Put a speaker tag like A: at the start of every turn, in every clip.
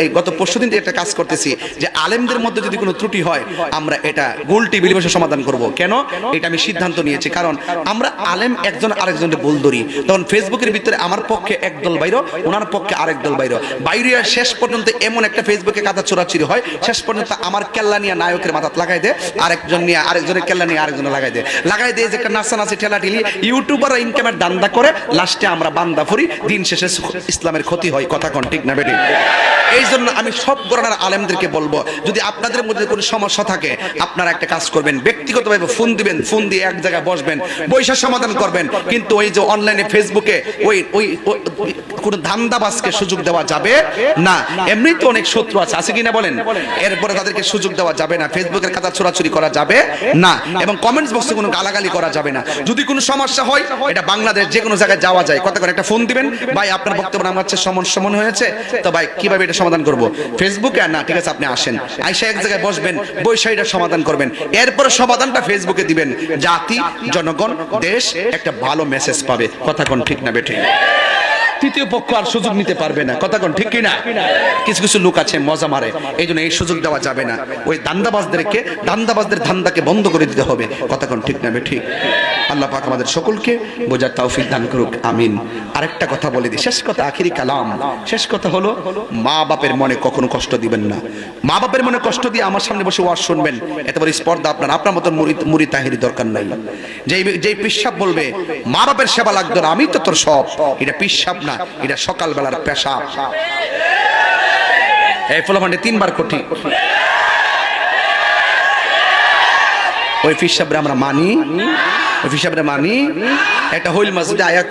A: এই গত পরশুদিন একটা কাজ করতেছি যে আলেমদের মধ্যে যদি কোনো ত্রুটি হয় আমরা এটা গোল টেবিলে বসে সমাধান করব। কেন এটা আমি সিদ্ধান্ত নিয়েছি, কারণ আমরা আলেম একজন আরেকজনকে বল ধরি, তখন ফেসবুকের ভিতরে আমার পক্ষে একদল বাইরো, ওনার পক্ষে আরেক দল বাইরো, বাইরে শেষ পর্যন্ত এমন একটা ফেসবুকে কাদা চোরাচুরি হয়, শেষ পর্যন্ত আমার কেল্লা নিয়ে নায়কের মাথাত লাগাই দেয়, আরেকজন নিয়ে আরেকজনের কেল্লা নিয়ে আরেকজনে লাগাই দেয় যে একটা নাচানাচি ঠেলাঠেলি ইউটিউবাররা ইনকামের দান্দা করে, লাস্টে আমরা বান্দা ফুরি, দিন শেষে ইসলামের ক্ষতি হয়। কথা কোন ঠিক না বেটি? এই জন্য আমি সব গণনার আলেমদেরকে বলবো, যদি আপনাদের মধ্যে কোনো সমস্যা থাকে আপনারা একটা কাজ করবেন, ব্যক্তিগতভাবে ফোন দিবেন, ফোন দিয়ে এক জায়গায় বসবেন, বৈশা সমাধান করবেন। কিন্তু ওই যে অনলাইনে ফেসবুকে ওই ওই কোনো ধান্দাবাজকে সুযোগ দেওয়া যাবে না। এমনিতে অনেক শত্রু আছে কিনা বলেন, এরপরে তাদেরকে সুযোগ দেওয়া যাবে না, ফেসবুকের খাতা চোরাচুরি করা যাবে না, এবং কমেন্টস বক্সে কোনো গালাগালি করা যাবে না। যদি কোনো সমস্যা হয় এটা বাংলাদেশ যে কোনো জায়গায় যাওয়া যায়, কথা করে একটা ফোন দিবেন, ভাই আপনার বক্তব্য আমার কাছে সমন হয়েছে তো ভাই কিভাবে এটা সমাধান করব, ফেসবুকে না, ঠিক আছে আপনি আসেন, আইসা এক জায়গায় বসবেন, বৈশা এটা সমাধান করবেন, এরপরে সমাধানটা ফেসবুকে দিবেন, জাতি জনগণ দেশ একটা ভালো মেসেজ পাবে। কথা কোন ঠিক না বেঠিক? তৃতীয় পক্ষ আর সুযোগ নিতে পারবে না। কথা কোন ঠিক কিনা? কিছু কিছু লোক আছে মজা মারে, এই জন্য এই সুযোগ দেওয়া যাবে না। ওই ধান্দাবাজদের ধান্দাকে বন্ধ করে দিতে হবে। কথা কোন ঠিক না ঠিক? আল্লাহ পাক আমাদের সকলকে বোঝার তৌফিক দান করুক, আমিন। আরেকটা কথা বলে দিই, শেষ কথা, আখিরি কালাম, শেষ কথা হলো মা বাপের মনে কখনো কষ্ট দিবেন না। মা বাপের মনে কষ্ট দিয়ে আমার সামনে বসে ওয়াজ শুনবেন, এত বড় স্পর্ধা আপনার মতন মুড়ি তাহিরি দরকার নাই। যেই পিসাব বলবে মা বাপের সেবা লাগতো না, আমি তো তোর সব, এটা পিসাব না, এটা সকালবেলার পেশাব। এই ফলাফান্ডে 3 বার কোটি ওই পিসাবরে আমরা মানি, একটা হইল মাছ যদি আয়া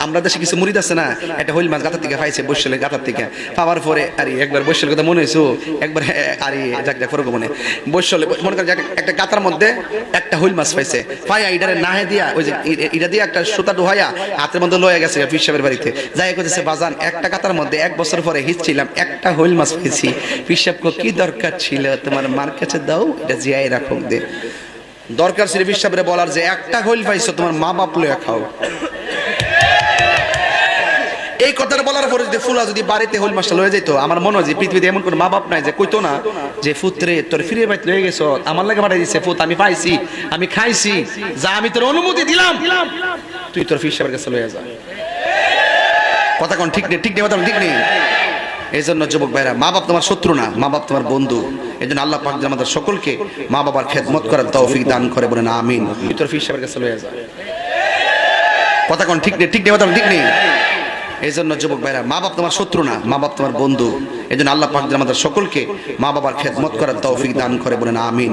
A: আমরা দেশে কিছু মুরিদ আছে না, একটা হইল মাছ গাতার থেকে পাইছে, বৈশালের গাতার থেকে পাওয়ার পরে আরে একবার বৈশালের কথা মনে হয়েছে, একবার আরে যাক ফরক মনে বৈশালে মনে করেন একটা গাতার মধ্যে একটা হইল মাছ পাইছে, পাইয়া ইটারে নাহে দিয়া ওই যে এটা দিয়ে একটা সুতা ডুহাইয়া হাতের মধ্যে লয়ে গেছে পিসাবের বাড়িতে, যাই করতেছে বাজান একটা গাতার মধ্যে 1 বছর পরে হিঁচছিলাম, একটা হইল মাছ পেয়েছি, পিসাব কি দরকার ছিল, তোমার মার কাছে দাও, এটা জিয়াই রাখুক দে। দরকার ছিল পিসাবরে বলার যে একটা হইল পাইছো তোমার মা বাপ লইয়া খাও। এই কথাটা বলার পরে যদি ফুলা যদি বাড়িতে হইল মাছটা লয়ে যেত, আমার মনে হয় যে পৃথিবীতে এমন কোনো মা বাপ নাই যে কইতো না যে পুত্রে তোর ফিরে বাড়িতে লয়ে গেছো, আমার লাগে পাঠাই দিছে, পুত আমি পাইছি, আমি খাইছি, যা আমি তোর অনুমতি দিলাম, তুই তোর পিসাবের কাছে লয়ে যা। কথা কোন ঠিক নেই? ঠিক নেই, কথা ঠিক নেই। এই জন্য যুবক ভাইরা, মা বাপ তোমার শত্রু না, মা বাপ তোমার বন্ধু। এই জন্য আল্লাহ পাক আমাদের সকলকে মা বাবার খেদমত করার তৌফিক দান করে, বলেন আমিন। তোর পিসাবের কাছে লয়ে যা। কথা কোন ঠিক নেই? ঠিক নেই, কথা ঠিক নেই। এই জন্য যুবক ভাইরা, মা বাপ তোমার শত্রু না, মা বাপ তোমার বন্ধু। এই জন্য আল্লাহ পাক আমাদের সকলকে মা বাবার খেদমত করার তৌফিক দান করে, বলেন আমিন।